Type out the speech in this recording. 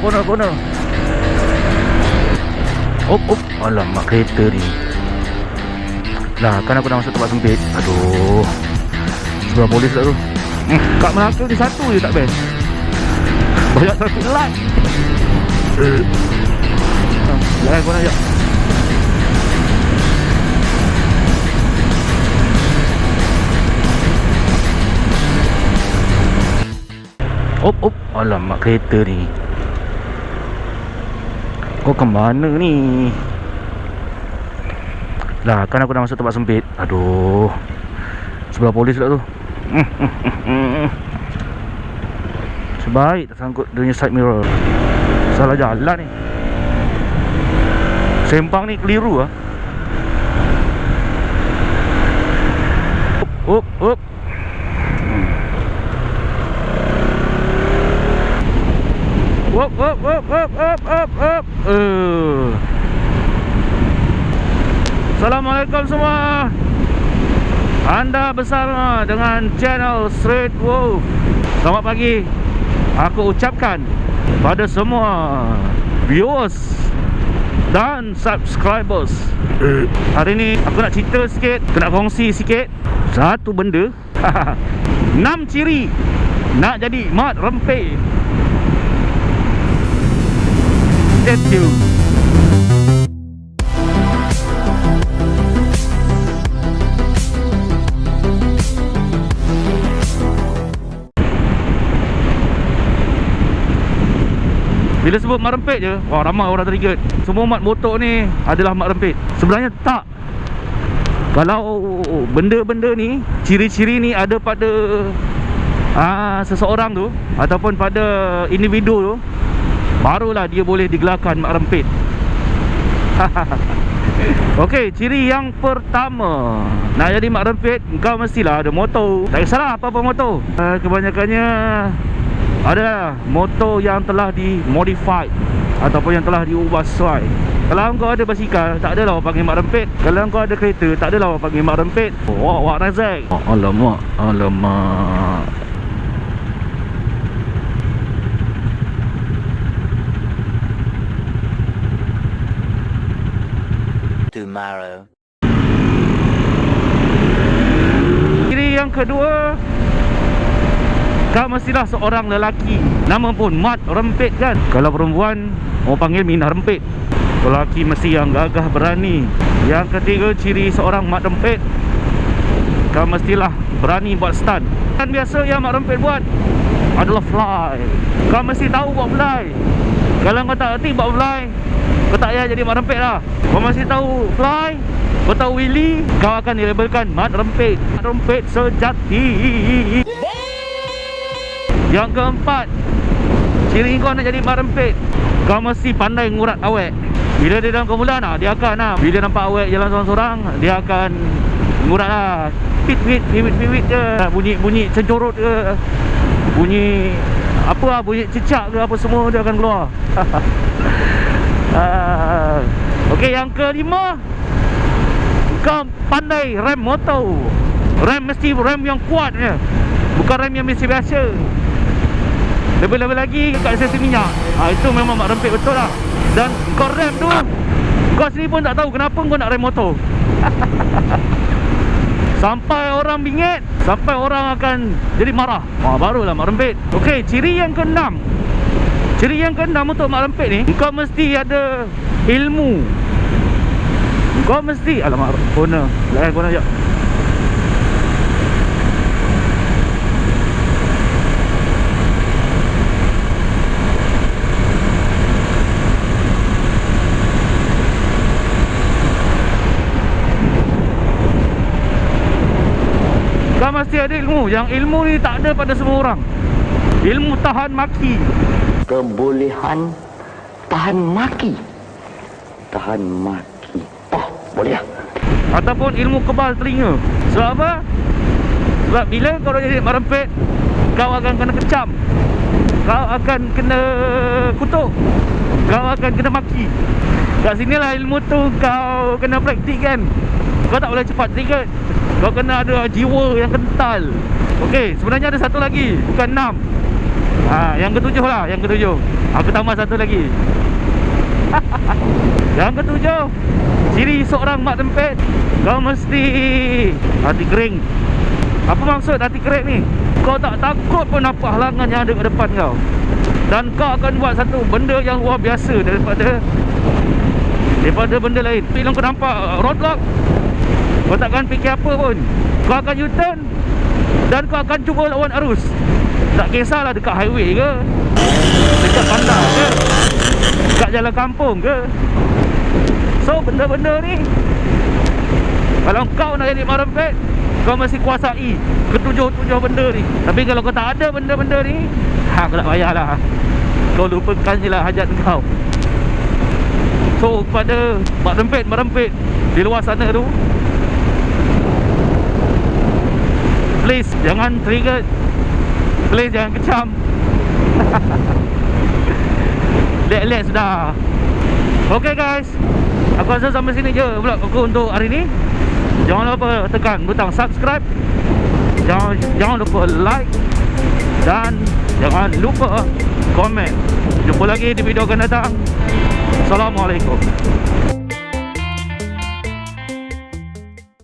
corner. Op. Alamak, kereta ni. Lah, kan aku dah masuk tempat sempit. Aduh. Sebelah polis tak tu. Kat Melaka ni satu je tak best. Banyak traffic light. Jalan korang sekejap. Op. Alamak, kereta ni. Kau ke mana ni? Lah, kan aku dah masuk tempat sempit. Aduh. Sebelah polis pula tu. Sebaik tak sangkut dia punya side mirror. Salah jalan ni. Sempang ni keliru lah. Up. Up. Assalamualaikum semua. Anda bersama dengan channel Straight Wolf. Selamat pagi. Aku ucapkan pada semua viewers dan subscribers. Hari ni aku nak cerita sikit, aku nak kongsi sikit satu benda. 6 ciri nak jadi mat rempit. Stay tuned. Bila sebut mat rempit je, wah, ramai orang trigger. Semua mat motor ni adalah mat rempit. Sebenarnya tak. Kalau benda-benda ni, ciri-ciri ni ada pada seseorang tu ataupun pada individu tu, barulah dia boleh digelarkan mat rempit. Okey, ciri yang pertama, nak jadi mat rempit, kau mestilah ada motor. Tak kisahlah apa-apa motor. Kebanyakannya adalah motor yang telah dimodify ataupun yang telah diubah sesuai. Kalau kau ada basikal, tak adalah orang panggil mat rempit. Kalau kau ada kereta, tak adalah orang panggil mat rempit. Wah, razak. Alamak. Tomorrow. Ciri yang kedua, kau mestilah seorang lelaki. Nama pun mat rempit kan. Kalau perempuan, orang panggil minah rempit. Lelaki mesti yang gagah berani. Yang ketiga, ciri seorang mat rempit, kau mestilah berani buat stunt. Dan biasa yang mat rempit buat adalah fly. Kau mesti tahu buat fly. Kalau kau tak erti buat fly, kau tak payah jadi mat rempit lah. Kau mesti tahu fly, kau tahu wheelie, kau akan dilabelkan mat rempit. Mat rempit sejati. Yang keempat, ciri kau nak jadi mat rempit, kau mesti pandai ngurat awet. Bila dia dalam kumpulan, dia akan bila nampak awet jalan seorang-seorang, dia akan ngurat lah. Pit je. Bunyi cencorot ke, bunyi apa, bunyi cecak ke, apa semua dia akan keluar. Okey, yang kelima, kau pandai rem motor. Rem mesti rem yang kuat je, bukan rem yang biasa-biasa. Lebih-lebih lagi kat sesi minyak. Itu memang mat rempit betul lah. Dan kau rem tu, kau sendiri pun tak tahu kenapa kau nak rem motor. Sampai orang bingit, sampai orang akan jadi marah. Barulah mat rempit. Okey, ciri yang keenam. Ciri yang keenam untuk mat rempit ni, kau mesti ada ilmu. Kau mesti, alamak, corner. Corner sekejap. Kau mesti ada ilmu. Yang ilmu ni tak ada pada semua orang. Ilmu tahan maki. Kebolehan tahan maki. Tahan maki. Oh, boleh lah. Ataupun ilmu kebal telinga. Sebab apa? Sebab bila kau jadi mat rempit, kau akan kena kecam, kau akan kena kutuk, kau akan kena maki. Kat sinilah ilmu tu kau kena praktikkan. Kau tak boleh cepat trigger. Kau kena ada jiwa yang kental. Okey, sebenarnya ada satu lagi, bukan 6. Yang ketujuh lah, yang ketujuh. Aku tambah satu lagi. Yang ketujuh, ciri seorang mak rempet, kau mesti hati kering. Apa maksud hati kering ni? Kau tak takut pun nampak halangan yang ada kat depan kau, dan kau akan buat satu benda yang luar biasa daripada benda lain. Bila kau nampak roadblock, kau takkan fikir apa pun. Kau akan U-turn dan kau akan cuba lawan arus. Tak kisahlah dekat highway ke, dekat bandar ke, dekat jalan kampung ke. So benda-benda ni, kalau kau nak jadi mak rempet, kau mesti kuasai ketujuh-tujuh benda ni. Tapi kalau kau tak ada benda-benda ni, kau tak payahlah. Kau lupakan je lah hajat kau. So kepada mak rempet di luar sana tu, please jangan trigger, please jangan kecam. Let sudah. Okay guys, aku rasa sampai sini je vlog aku untuk hari ni. Jangan lupa tekan butang subscribe, jangan lupa like, dan jangan lupa komen. Jumpa lagi di video akan datang. Assalamualaikum.